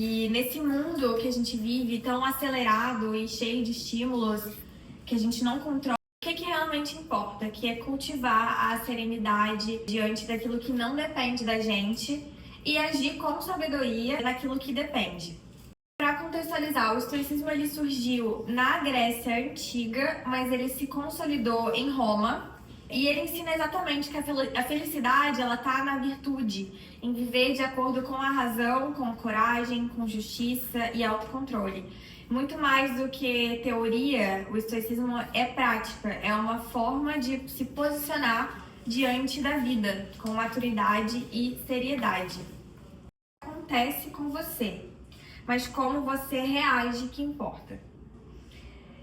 E nesse mundo que a gente vive tão acelerado e cheio de estímulos que a gente não controla, o que realmente importa, que é cultivar a serenidade diante daquilo que não depende da gente e agir com sabedoria naquilo que depende. Para contextualizar, o estoicismo ele surgiu na Grécia Antiga, mas ele se consolidou em Roma. E ele ensina exatamente que a felicidade ela está na virtude, em viver de acordo com a razão, com coragem, com justiça e autocontrole. Muito mais do que teoria, o estoicismo é prática, é uma forma de se posicionar diante da vida, com maturidade e seriedade. Acontece com você, mas como você reage que importa.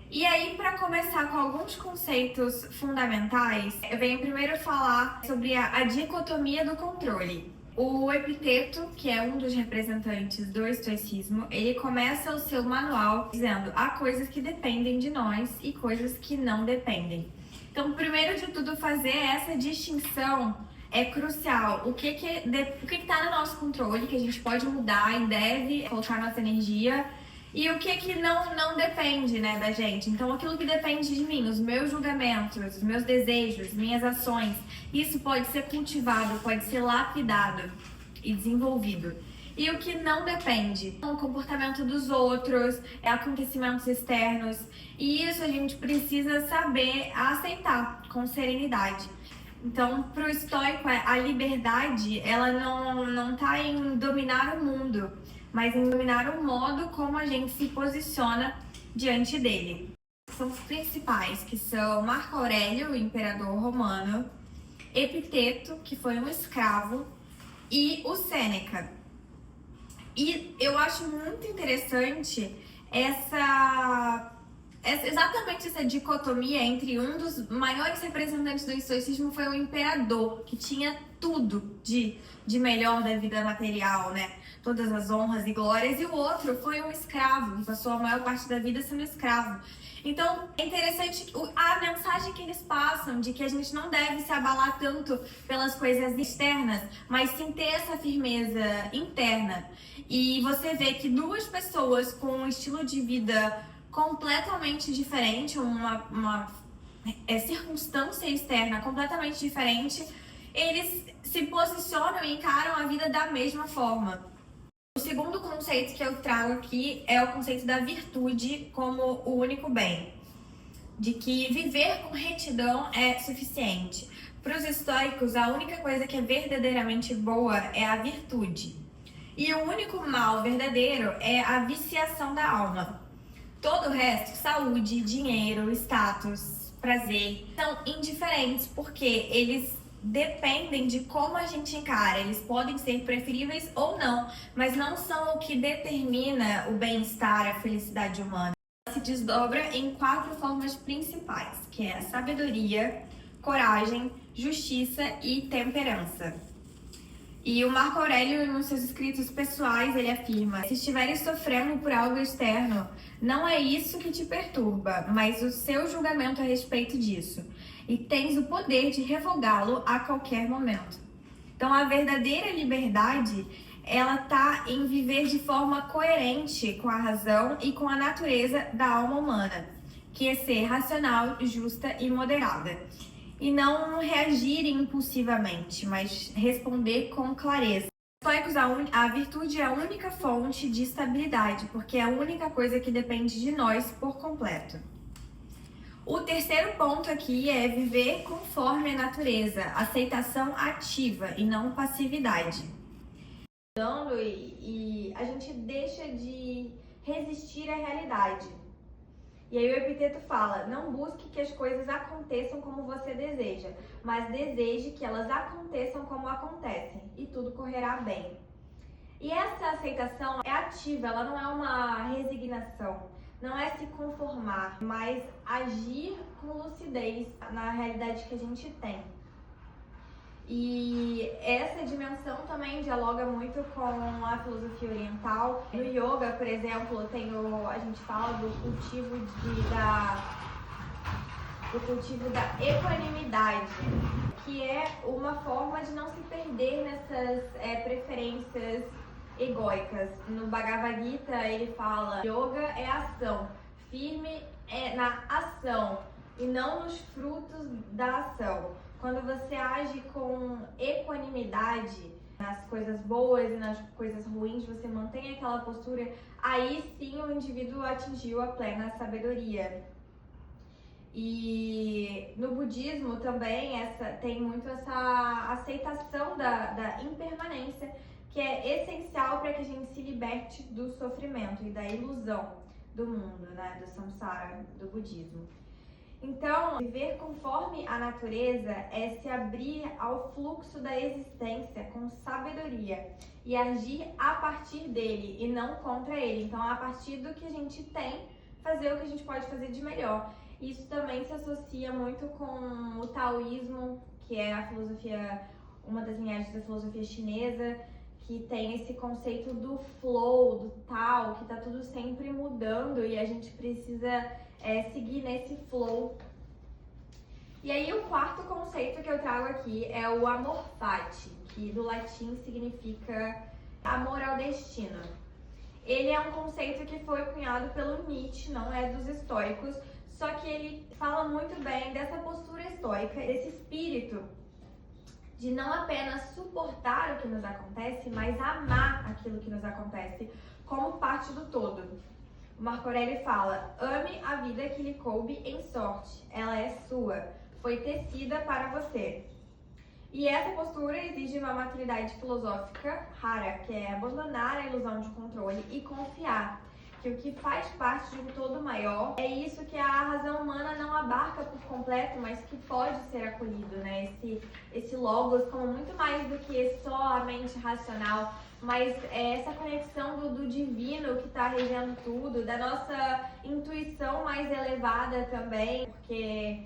E aí, para começar com alguns conceitos fundamentais, eu venho primeiro falar sobre a dicotomia do controle. O Epiteto, que é um dos representantes do estoicismo, ele começa o seu manual dizendo: há coisas que dependem de nós e coisas que não dependem. Então, primeiro de tudo, fazer essa distinção é crucial. O que está no nosso controle, que a gente pode mudar e deve colocar nossa energia, e o que não depende, né, da gente. Então, aquilo que depende de mim, os meus julgamentos, os meus desejos, minhas ações, isso pode ser cultivado, pode ser lapidado e desenvolvido. E o que não depende, o comportamento dos outros, acontecimentos externos, e isso a gente precisa saber aceitar com serenidade. Então, para o estoico, a liberdade, ela não está em dominar o mundo, mas em dominar o modo como a gente se posiciona diante dele. São os principais, que são Marco Aurélio, o imperador romano, Epiteto, que foi um escravo, e o Sêneca. E eu acho muito interessante exatamente essa dicotomia entre um dos maiores representantes do estoicismo foi o imperador, que tinha tudo de melhor da vida material, né? Todas as honras e glórias, e o outro foi um escravo, que passou a maior parte da vida sendo escravo. Então, é interessante a mensagem que eles passam de que a gente não deve se abalar tanto pelas coisas externas, mas sim ter essa firmeza interna. E você vê que duas pessoas com um estilo de vida completamente diferente, uma circunstância externa completamente diferente, eles se posicionam e encaram a vida da mesma forma. O segundo conceito que eu trago aqui é o conceito da virtude como o único bem, de que viver com retidão é suficiente. Para os estoicos, a única coisa que é verdadeiramente boa é a virtude. E o único mal verdadeiro é a viciação da alma. Todo o resto, saúde, dinheiro, status, prazer, são indiferentes, porque eles dependem de como a gente encara. Eles podem ser preferíveis ou não, mas não são o que determina o bem-estar, a felicidade humana. Ela se desdobra em 4 formas principais, que é a sabedoria, coragem, justiça e temperança. E o Marco Aurélio, nos seus escritos pessoais, ele afirma: se estiveres sofrendo por algo externo, não é isso que te perturba, mas o seu julgamento a respeito disso. E tens o poder de revogá-lo a qualquer momento. Então, a verdadeira liberdade, ela está em viver de forma coerente com a razão e com a natureza da alma humana, que é ser racional, justa e moderada. E não reagir impulsivamente, mas responder com clareza. Estoicos, a virtude é a única fonte de estabilidade, porque é a única coisa que depende de nós por completo. O terceiro ponto aqui é viver conforme a natureza, aceitação ativa e não passividade. E a gente deixa de resistir à realidade. E aí o Epiteto fala: não busque que as coisas aconteçam como você deseja, mas deseje que elas aconteçam como acontecem, e tudo correrá bem. E essa aceitação é ativa, ela não é uma resignação, não é se conformar, mas agir com lucidez na realidade que a gente tem. E essa dimensão também dialoga muito com a filosofia oriental. No yoga, por exemplo, a gente fala do cultivo da equanimidade, que é uma forma de não se perder nessas preferências egóicas. No Bhagavad Gita ele fala: yoga é ação, firme é na ação e não nos frutos da ação. Quando você age com equanimidade nas coisas boas e nas coisas ruins, você mantém aquela postura, aí sim o indivíduo atingiu a plena sabedoria. E no budismo também tem muito essa aceitação da impermanência, que é essencial para que a gente se liberte do sofrimento e da ilusão do mundo, né, do samsara, do budismo. Então, viver conforme a natureza é se abrir ao fluxo da existência com sabedoria e agir a partir dele e não contra ele. Então, a partir do que a gente tem, fazer o que a gente pode fazer de melhor. Isso também se associa muito com o taoísmo, que é a filosofia, uma das linhagens da filosofia chinesa, que tem esse conceito do flow, do Tao, que tá tudo sempre mudando e a gente precisa seguir nesse flow. E aí o quarto conceito que eu trago aqui é o amor fati, que do latim significa amor ao destino. Ele é um conceito que foi cunhado pelo Nietzsche, não é dos estoicos, só que ele fala muito bem dessa postura estoica, desse espírito de não apenas suportar o que nos acontece, mas amar aquilo que nos acontece como parte do todo. O Marco Aurélio fala: ame a vida que lhe coube em sorte, ela é sua, foi tecida para você. E essa postura exige uma maturidade filosófica rara, que é abandonar a ilusão de controle e confiar que o que faz parte de um todo maior é isso que a razão humana não abarca por completo, mas que pode ser acolhido, né? Esse logos como muito mais do que só a mente racional, mas é essa conexão do divino que está regendo tudo, da nossa intuição mais elevada também, porque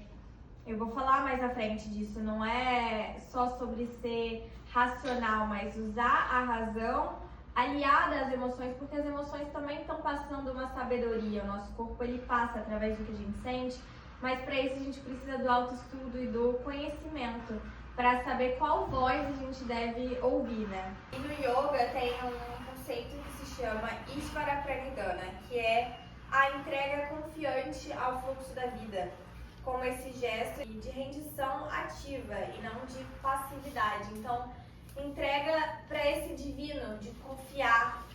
eu vou falar mais à frente disso, não é só sobre ser racional, mas usar a razão aliada às emoções, porque as emoções também estão passando uma sabedoria. O nosso corpo ele passa através do que a gente sente, mas para isso a gente precisa do autoestudo e do conhecimento para saber qual voz a gente deve ouvir, né? E no yoga tem um conceito que se chama Ishvara Pranidhana, que é a entrega confiante ao fluxo da vida, como esse gesto de rendição ativa e não de passividade. Então, entrega para esse divino, de confiar.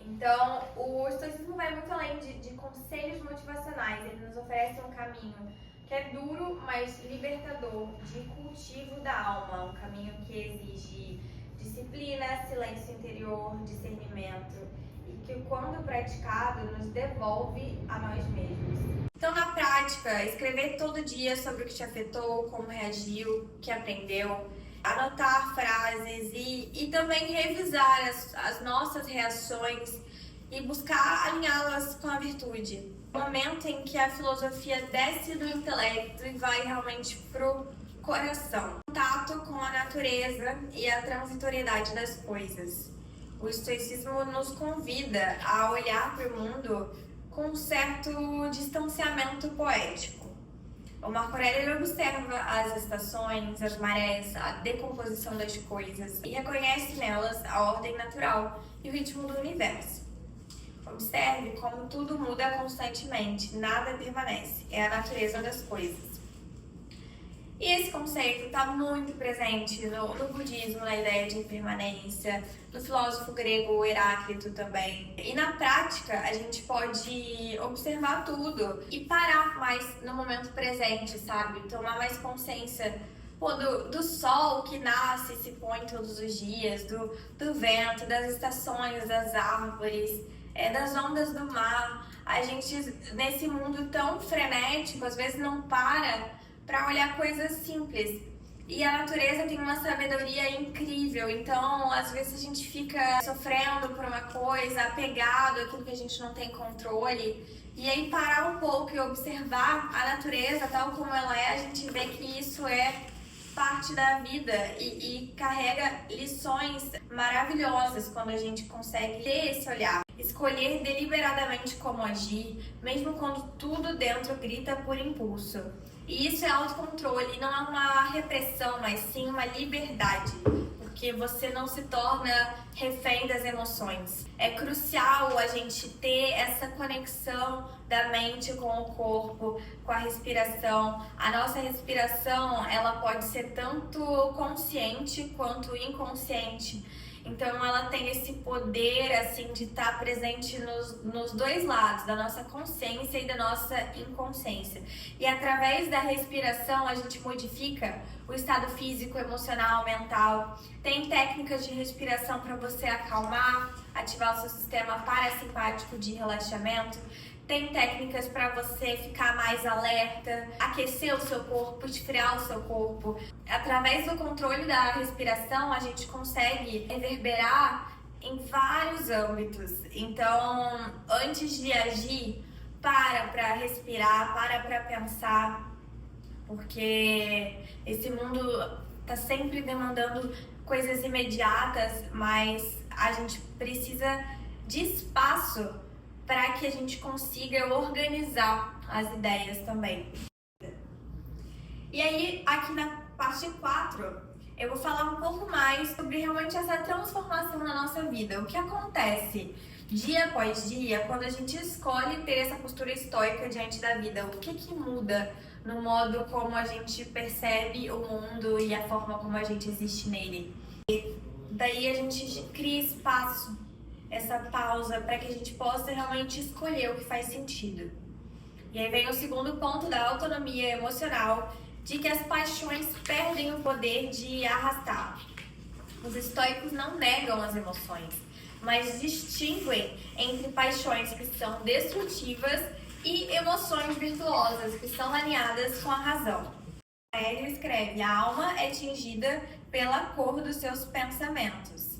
Então, o estoicismo vai muito além de conselhos motivacionais. Ele nos oferece um caminho que é duro, mas libertador, de cultivo da alma. Um caminho que exige disciplina, silêncio interior, discernimento. E que, quando praticado, nos devolve a nós mesmos. Então, na prática, escrever todo dia sobre o que te afetou, como reagiu, o que aprendeu, anotar frases e também revisar as nossas reações e buscar alinhá-las com a virtude. O momento em que a filosofia desce do intelecto e vai realmente pro coração. Contato com a natureza e a transitoriedade das coisas. O estoicismo nos convida a olhar para o mundo com um certo distanciamento poético. O Marco Aurélio observa as estações, as marés, a decomposição das coisas e reconhece nelas a ordem natural e o ritmo do universo. Observe como tudo muda constantemente, nada permanece, é a natureza das coisas. E esse conceito está muito presente no budismo, na ideia de impermanência, no filósofo grego Heráclito também. E na prática, a gente pode observar tudo e parar mais no momento presente, sabe? Tomar mais consciência do sol que nasce e se põe todos os dias, do vento, das estações, das árvores, das ondas do mar. A gente, nesse mundo tão frenético, às vezes não para olhar coisas simples. E a natureza tem uma sabedoria incrível, então às vezes a gente fica sofrendo por uma coisa, apegado àquilo que a gente não tem controle. E aí parar um pouco e observar a natureza tal como ela é, a gente vê que isso é parte da vida e carrega lições maravilhosas quando a gente consegue ter esse olhar. Escolher deliberadamente como agir, mesmo quando tudo dentro grita por impulso. E isso é autocontrole, não é uma repressão, mas sim uma liberdade. porque você não se torna refém das emoções. É crucial a gente ter essa conexão da mente com o corpo, com a respiração. A nossa respiração, ela pode ser tanto consciente quanto inconsciente. Então ela tem esse poder assim de estar presente nos dois lados, da nossa consciência e da nossa inconsciência. E através da respiração a gente modifica o estado físico, emocional, mental. Tem técnicas de respiração para você acalmar, ativar o seu sistema parasimpático de relaxamento. Tem técnicas para você ficar mais alerta, aquecer o seu corpo, esfriar o seu corpo. Através do controle da respiração, a gente consegue reverberar em vários âmbitos. Então, antes de agir, para respirar, para pensar, porque esse mundo está sempre demandando coisas imediatas, mas a gente precisa de espaço para que a gente consiga organizar as ideias também. E aí, aqui na parte 4, eu vou falar um pouco mais sobre realmente essa transformação na nossa vida. O que acontece dia após dia quando a gente escolhe ter essa postura estoica diante da vida? O que muda no modo como a gente percebe o mundo e a forma como a gente existe nele? E daí a gente cria espaço, essa pausa, para que a gente possa realmente escolher o que faz sentido. E aí vem o segundo ponto da autonomia emocional, de que as paixões perdem o poder de arrastar. Os estoicos não negam as emoções, mas distinguem entre paixões que são destrutivas e emoções virtuosas, que são alinhadas com a razão. Ele escreve: a alma é tingida pela cor dos seus pensamentos.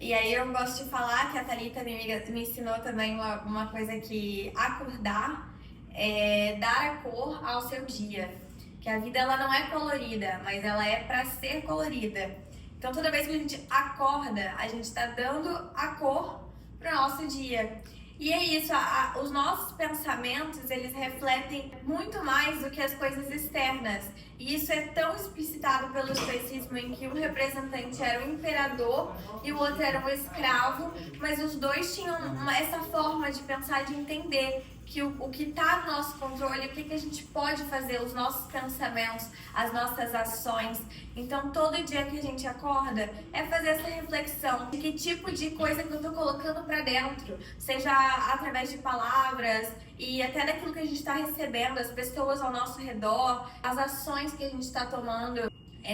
E aí eu gosto de falar que a Thalita, minha amiga, me ensinou também uma coisa, que acordar é dar a cor ao seu dia. Que a vida ela não é colorida, mas ela é para ser colorida. Então toda vez que a gente acorda, a gente está dando a cor para o nosso dia. E é isso, os nossos pensamentos, eles refletem muito mais do que as coisas externas. E isso é tão explicitado pelo estoicismo, em que um representante era o imperador e o outro era o escravo, mas os dois tinham essa forma de pensar, de entender que o que está no nosso controle, o que a gente pode fazer, os nossos pensamentos, as nossas ações. Então, todo dia que a gente acorda, é fazer essa reflexão de que tipo de coisa que eu estou colocando para dentro, seja através de palavras e até daquilo que a gente está recebendo, as pessoas ao nosso redor, as ações que a gente está tomando.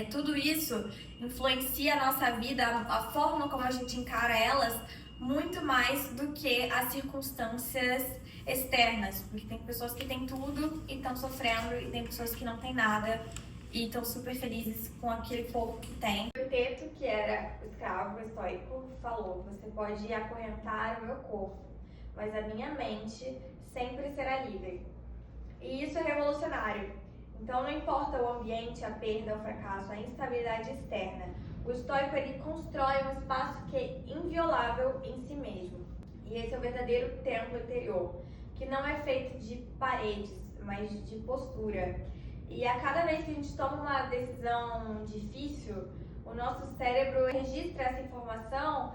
Tudo isso influencia a nossa vida, a forma como a gente encara elas, muito mais do que as circunstâncias externas, porque tem pessoas que têm tudo e estão sofrendo, e tem pessoas que não têm nada e estão super felizes com aquele pouco que tem. O Epiteto, que era o escravo estoico, falou: você pode acorrentar o meu corpo, mas a minha mente sempre será livre. E isso é revolucionário. Então não importa o ambiente, a perda, o fracasso, a instabilidade externa, o estoico ele constrói um espaço que é inviolável em si mesmo. E esse é o verdadeiro templo interior, que não é feito de paredes, mas de postura. E a cada vez que a gente toma uma decisão difícil, o nosso cérebro registra essa informação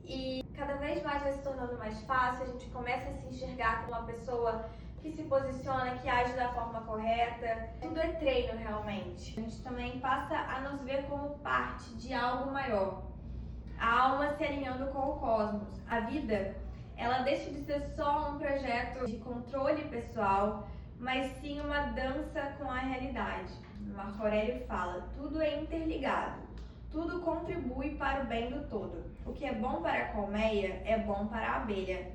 e cada vez mais vai se tornando mais fácil, a gente começa a se enxergar como uma pessoa que se posiciona, que age da forma correta. Tudo é treino realmente. A gente também passa a nos ver como parte de algo maior. A alma se alinhando com o cosmos. A vida, ela deixa de ser só um projeto de controle pessoal, mas sim uma dança com a realidade. Marco Aurélio fala: tudo é interligado, tudo contribui para o bem do todo. O que é bom para a colmeia é bom para a abelha.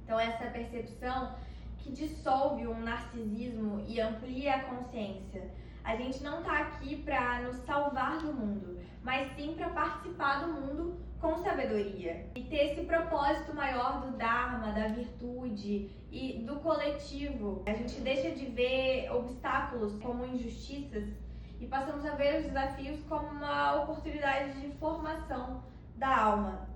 Então essa percepção que dissolve o narcisismo e amplia a consciência. A gente não está aqui para nos salvar do mundo, mas sim para participar do mundo com sabedoria. E ter esse propósito maior do Dharma, da virtude e do coletivo. A gente deixa de ver obstáculos como injustiças e passamos a ver os desafios como uma oportunidade de formação da alma.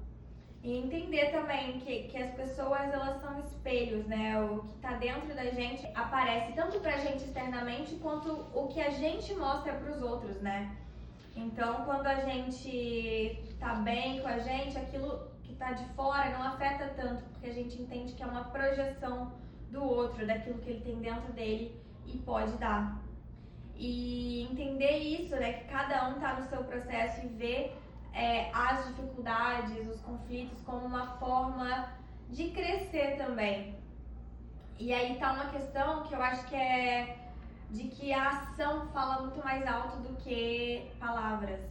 E entender também que as pessoas, elas são espelhos, né? O que está dentro da gente aparece tanto pra gente externamente, quanto o que a gente mostra para os outros, né? Então, quando a gente tá bem com a gente, aquilo que tá de fora não afeta tanto, porque a gente entende que é uma projeção do outro, daquilo que ele tem dentro dele e pode dar. E entender isso, né, que cada um tá no seu processo e ver as dificuldades, os conflitos como uma forma de crescer também. E aí tá uma questão que eu acho que é de que a ação fala muito mais alto do que palavras.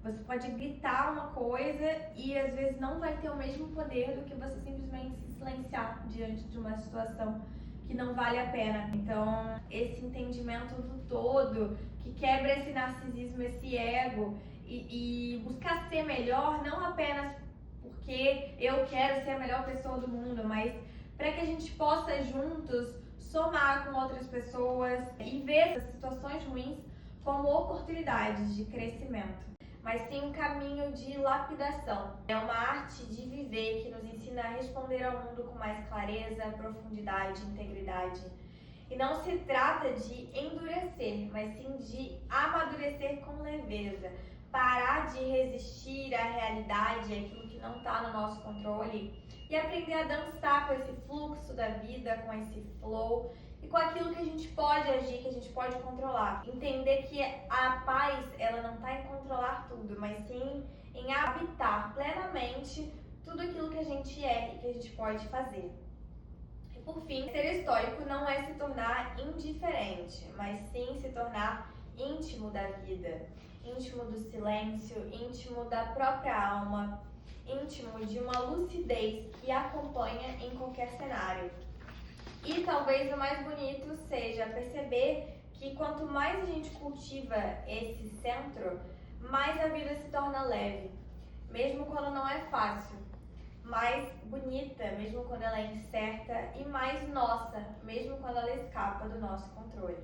Você pode gritar uma coisa e às vezes não vai ter o mesmo poder do que você simplesmente se silenciar diante de uma situação que não vale a pena. Então, esse entendimento do todo, que quebra esse narcisismo, esse ego e buscar ser melhor, não apenas porque eu quero ser a melhor pessoa do mundo, mas para que a gente possa juntos somar com outras pessoas e ver essas situações ruins como oportunidades de crescimento, mas sim um caminho de lapidação. É uma arte de viver que nos ensina a responder ao mundo com mais clareza, profundidade, integridade. E não se trata de endurecer, mas sim de amadurecer com leveza, parar de resistir à realidade, àquilo que não está no nosso controle, e aprender a dançar com esse fluxo da vida, com esse flow e com aquilo que a gente pode agir, que a gente pode controlar. Entender que a paz, ela não está em controlar tudo, mas sim em habitar plenamente tudo aquilo que a gente é e que a gente pode fazer. E por fim, ser estoico não é se tornar indiferente, mas sim se tornar íntimo da vida, íntimo do silêncio, íntimo da própria alma, íntimo de uma lucidez que acompanha em qualquer cenário. E talvez o mais bonito seja perceber que quanto mais a gente cultiva esse centro, mais a vida se torna leve, mesmo quando não é fácil, mais bonita, mesmo quando ela é incerta, e mais nossa, mesmo quando ela escapa do nosso controle.